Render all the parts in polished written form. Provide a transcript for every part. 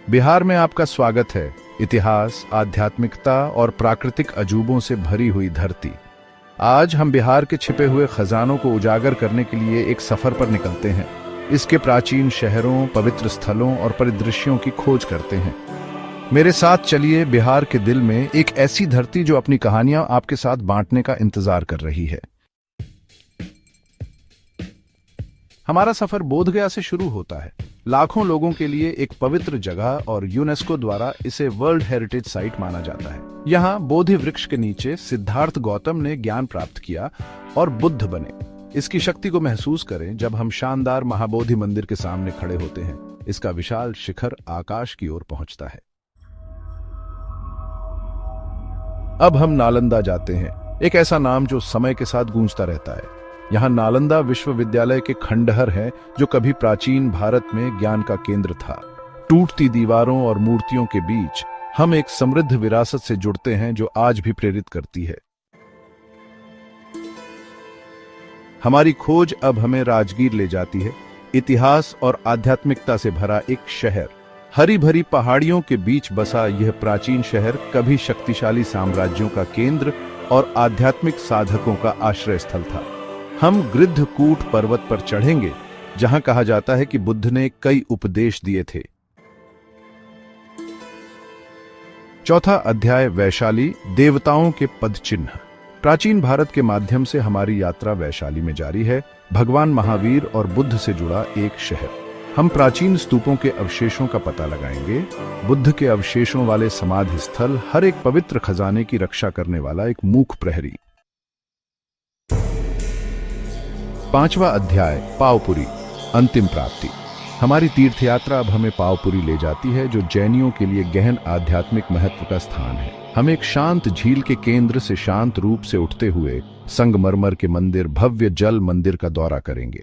बिहार में आपका स्वागत है। इतिहास, आध्यात्मिकता और प्राकृतिक अजूबों से भरी हुई धरती। आज हम बिहार के छिपे हुए खजानों को उजागर करने के लिए एक सफर पर निकलते हैं। इसके प्राचीन शहरों, पवित्र स्थलों और परिदृश्यों की खोज करते हैं। मेरे साथ चलिए बिहार के दिल में एक ऐसी धरती जो अपनी कहानियां आपके साथ बांटने का इंतजार कर रही है। हमारा सफर बोधगया से शुरू होता है। लाखों लोगों के लिए एक पवित्र जगह और यूनेस्को द्वारा इसे वर्ल्ड हेरिटेज साइट माना जाता है। यहाँ बोधि वृक्ष के नीचे सिद्धार्थ गौतम ने ज्ञान प्राप्त किया और बुद्ध बने। इसकी शक्ति को महसूस करें जब हम शानदार महाबोधि मंदिर के सामने खड़े होते हैं। इसका विशाल शिखर आकाश की ओर पहुंचता है। अब हम नालंदा जाते हैं, एक ऐसा नाम जो समय के साथ गूंजता रहता है। यहाँ नालंदा विश्वविद्यालय के खंडहर हैं जो कभी प्राचीन भारत में ज्ञान का केंद्र था। टूटती दीवारों और मूर्तियों के बीच हम एक समृद्ध विरासत से जुड़ते हैं जो आज भी प्रेरित करती है। हमारी खोज अब हमें राजगीर ले जाती है, इतिहास और आध्यात्मिकता से भरा एक शहर। हरी भरी पहाड़ियों के बीच बसा यह प्राचीन शहर कभी शक्तिशाली साम्राज्यों का केंद्र और आध्यात्मिक साधकों का आश्रय स्थल था। हम गृद्धकूट पर्वत पर चढ़ेंगे, जहां कहा जाता है कि बुद्ध ने कई उपदेश दिए थे। चौथा अध्याय, वैशाली, देवताओं के पद चिन्ह। प्राचीन भारत के माध्यम से हमारी यात्रा वैशाली में जारी है, भगवान महावीर और बुद्ध से जुड़ा एक शहर। हम प्राचीन स्तूपों के अवशेषों का पता लगाएंगे। बुद्ध के अवशेषों वाले समाधि स्थल, हर एक पवित्र खजाने की रक्षा करने वाला एक मूक प्रहरी। पांचवा अध्याय, पावपुरी, अंतिम प्राप्ति। हमारी तीर्थ यात्रा अब हमें पावपुरी ले जाती है, जो जैनियों के लिए गहन आध्यात्मिक महत्व का स्थान है। हम एक शांत झील के केंद्र से शांत रूप से उठते हुए संगमरमर के मंदिर, भव्य जल मंदिर का दौरा करेंगे।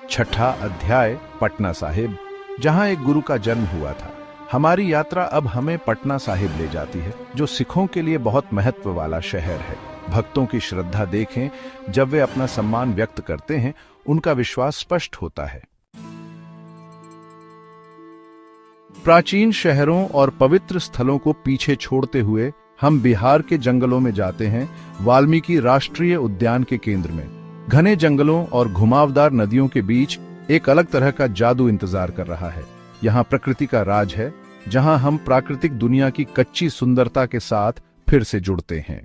छठा अध्याय, पटना साहिब, जहां एक गुरु का जन्म हुआ था। हमारी यात्रा अब हमें पटना साहिब ले जाती है, जो सिखों के लिए बहुत महत्व वाला शहर है। भक्तों की श्रद्धा देखें, जब वे अपना सम्मान व्यक्त करते हैं, उनका विश्वास स्पष्ट होता है। प्राचीन शहरों और पवित्र स्थलों को पीछे छोड़ते हुए हम बिहार के जंगलों में जाते हैं, वाल्मीकि राष्ट्रीय उद्यान के केंद्र में। घने जंगलों और घुमावदार नदियों के बीच एक अलग तरह का जादू इंतजार कर रहा है। यहाँ प्रकृति का राज है, जहां हम प्राकृतिक दुनिया की कच्ची सुंदरता के साथ फिर से जुड़ते हैं।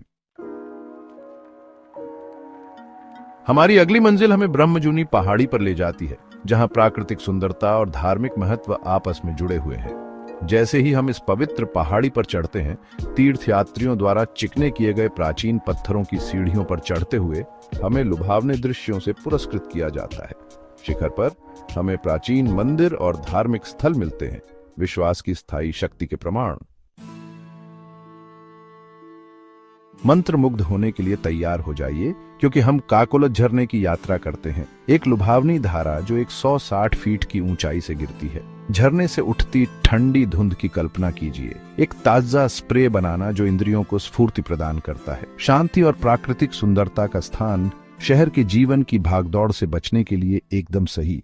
हमारी अगली मंजिल हमें ब्रह्मजूनी पहाड़ी पर ले जाती है, जहां प्राकृतिक सुंदरता और धार्मिक महत्व आपस में जुड़े हुए हैं। जैसे ही हम इस पवित्र पहाड़ी पर चढ़ते हैं, तीर्थयात्रियों द्वारा चिकने किए गए प्राचीन पत्थरों की सीढ़ियों पर चढ़ते हुए हमें लुभावने दृश्यों से पुरस्कृत किया जाता है। शिखर पर हमें प्राचीन मंदिर और धार्मिक स्थल मिलते हैं, विश्वास की स्थायी शक्ति के प्रमाण। मंत्रमुग्ध होने के लिए तैयार हो जाइए, क्योंकि हम काकोलत झरने की यात्रा करते हैं, एक लुभावनी धारा जो 160 फीट की ऊंचाई से गिरती है। झरने से उठती ठंडी धुंध की कल्पना कीजिए, एक ताजा स्प्रे बनाना जो इंद्रियों को स्फूर्ति प्रदान करता है। शांति और प्राकृतिक सुंदरता का स्थान शहर के जीवन की भागदौड़ से बचने के लिए एकदम सही।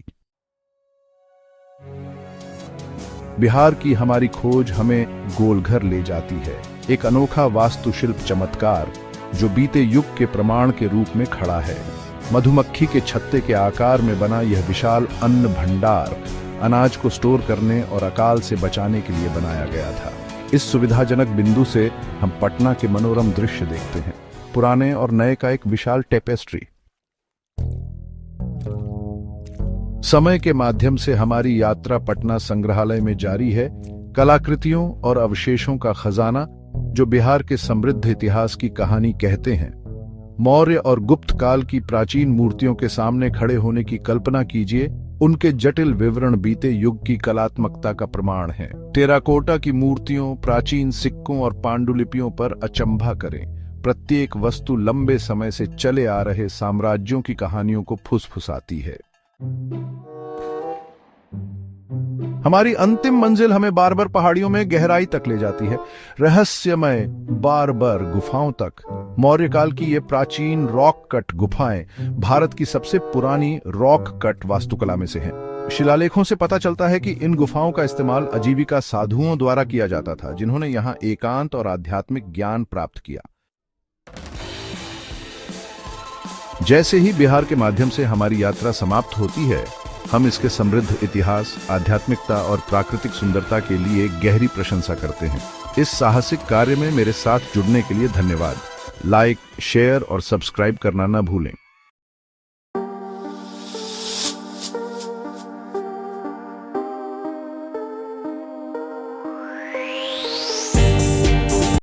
बिहार की हमारी खोज हमें गोलघर ले जाती है, एक अनोखा वास्तुशिल्प चमत्कार जो बीते युग के प्रमाण के रूप में खड़ा है। मधुमक्खी के छत्ते के आकार में बना यह विशाल अन्न भंडार अनाज को स्टोर करने और अकाल से बचाने के लिए बनाया गया था। इस सुविधाजनक बिंदु से हम पटना के मनोरम दृश्य देखते हैं, पुराने और नए का एक विशाल टेपेस्ट्री। समय के माध्यम से हमारी यात्रा पटना संग्रहालय में जारी है, कलाकृतियों और अवशेषों का खजाना जो बिहार के समृद्ध इतिहास की कहानी कहते हैं। मौर्य और गुप्त काल की प्राचीन मूर्तियों के सामने खड़े होने की कल्पना कीजिए, उनके जटिल विवरण बीते युग की कलात्मकता का प्रमाण है। टेराकोटा की मूर्तियों, प्राचीन सिक्कों और पांडुलिपियों पर अचंभा करें। प्रत्येक वस्तु लंबे समय से चले आ रहे साम्राज्यों की कहानियों को फुसफुसाती है। हमारी अंतिम मंजिल हमें बारबर पहाड़ियों में गहराई तक ले जाती है, रहस्यमय बारबर गुफाओं तक। मौर्य काल की ये प्राचीन रॉक कट गुफाएं भारत की सबसे पुरानी रॉक कट वास्तुकला में से हैं। शिलालेखों से पता चलता है कि इन गुफाओं का इस्तेमाल आजीविका साधुओं द्वारा किया जाता था, जिन्होंने यहाँ एकांत और आध्यात्मिक ज्ञान प्राप्त किया। जैसे ही बिहार के माध्यम से हमारी यात्रा समाप्त होती है, हम इसके समृद्ध इतिहास, आध्यात्मिकता और प्राकृतिक सुंदरता के लिए गहरी प्रशंसा करते हैं। इस साहसिक कार्य में मेरे साथ जुड़ने के लिए धन्यवाद। लाइक, शेयर और सब्सक्राइब करना न भूलें।